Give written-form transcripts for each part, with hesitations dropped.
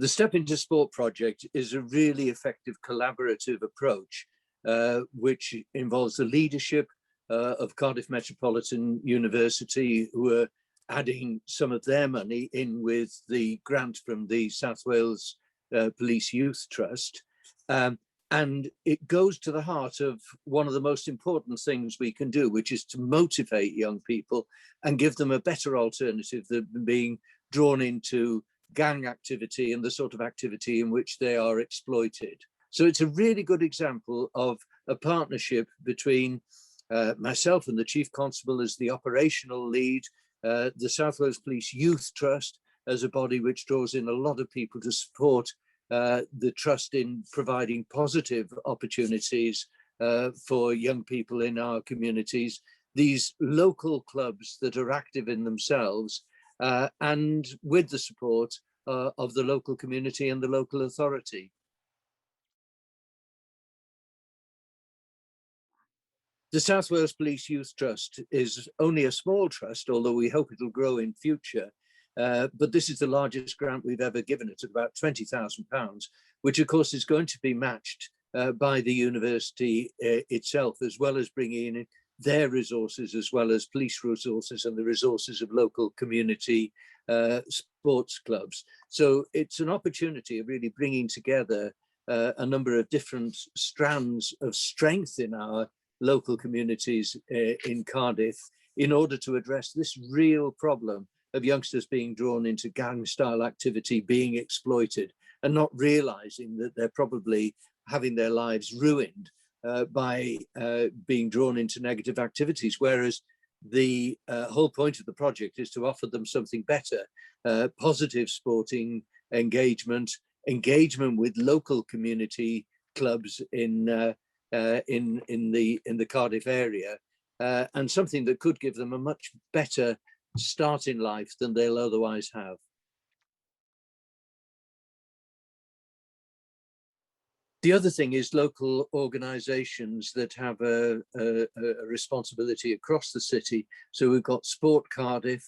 The Step Into Sport project is a really effective collaborative approach, which involves the leadership of Cardiff Metropolitan University, who are adding some of their money in with the grant from the South Wales Police Youth Trust. And it goes to the heart of one of the most important things we can do, which is to motivate young people and give them a better alternative than being drawn into gang activity and the sort of activity in which they are exploited. So it's a really good example of a partnership between myself and the Chief Constable as the operational lead, the South Wales Police Youth Trust as a body which draws in a lot of people to support the trust in providing positive opportunities for young people in our communities, these local clubs that are active in themselves, and with the support of the local community and the local authority. The South Wales Police Youth Trust is only a small trust, although we hope it'll grow in future. But this is the largest grant we've ever given it, at about £20,000, which of course is going to be matched by the university itself, as well as bringing in their resources, as well as police resources and the resources of local community sports clubs. So it's an opportunity of really bringing together a number of different strands of strength in our local communities in Cardiff in order to address this real problem of youngsters being drawn into gang-style activity, being exploited, and not realizing that they're probably having their lives ruined by being drawn into negative activities, whereas the whole point of the project is to offer them something better, positive sporting engagement, engagement with local community clubs in the Cardiff area, and something that could give them a much better start in life than they'll otherwise have. The other thing is local organisations that have a responsibility across the city. So we've got Sport Cardiff,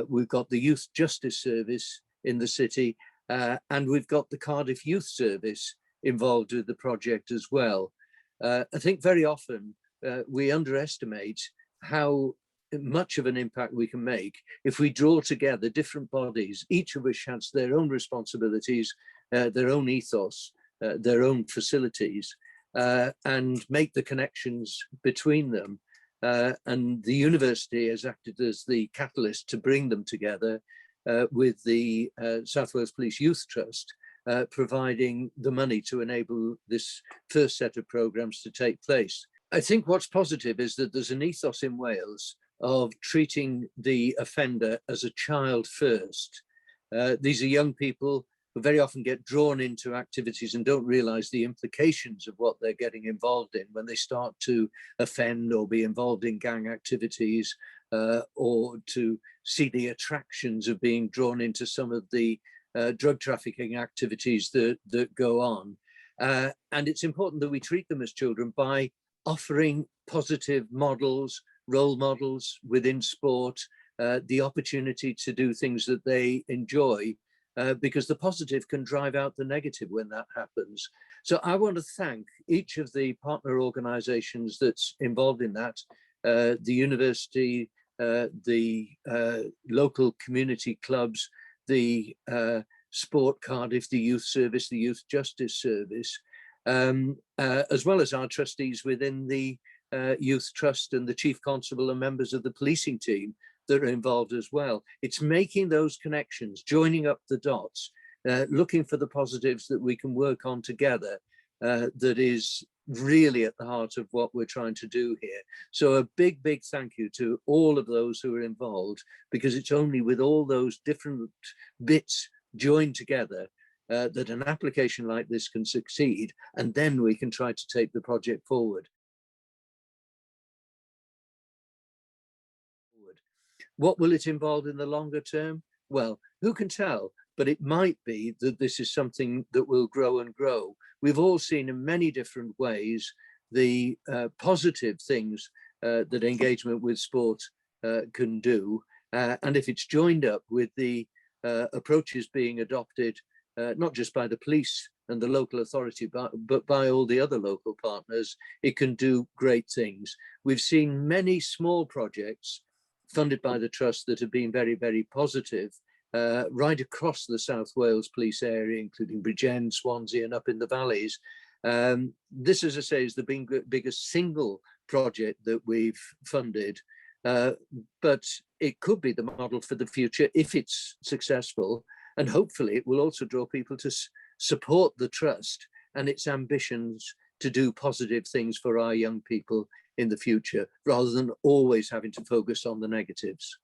we've got the Youth Justice Service in the city, and we've got the Cardiff Youth Service involved with the project as well. I think very often we underestimate how much of an impact we can make if we draw together different bodies, each of which has their own responsibilities, their own ethos, their own facilities, and make the connections between them. And the university has acted as the catalyst to bring them together with the South Wales Police Youth Trust, providing the money to enable this first set of programmes to take place. I think what's positive is that there's an ethos in Wales of treating the offender as a child first. These are young people who very often get drawn into activities and don't realise the implications of what they're getting involved in when they start to offend or be involved in gang activities, or to see the attractions of being drawn into some of the drug trafficking activities that go on. And it's important that we treat them as children by offering positive models, role models within sport, the opportunity to do things that they enjoy, because the positive can drive out the negative when that happens. So I want to thank each of the partner organisations that's involved in that, the university, the local community clubs, the Sport Cardiff, the Youth Service, the Youth Justice Service, as well as our trustees within the Youth Trust and the Chief Constable and members of the policing team that are involved as well. It's making those connections, joining up the dots, looking for the positives that we can work on together, that is really at the heart of what we're trying to do here. So a big, big thank you to all of those who are involved, because it's only with all those different bits joined together that an application like this can succeed, and then we can try to take the project forward. What will it involve in the longer term? Well, who can tell? But it might be that this is something that will grow and grow. We've all seen in many different ways the positive things that engagement with sport can do. And if it's joined up with the approaches being adopted not just by the police and the local authority, but by all the other local partners, it can do great things. We've seen many small projects funded by the Trust that have been very, very positive, right across the South Wales police area, including Bridgend, Swansea, and up in the valleys. This, as I say, is the biggest single project that we've funded, but it could be the model for the future if it's successful, and hopefully it will also draw people to support the Trust and its ambitions to do positive things for our young people in the future, rather than always having to focus on the negatives.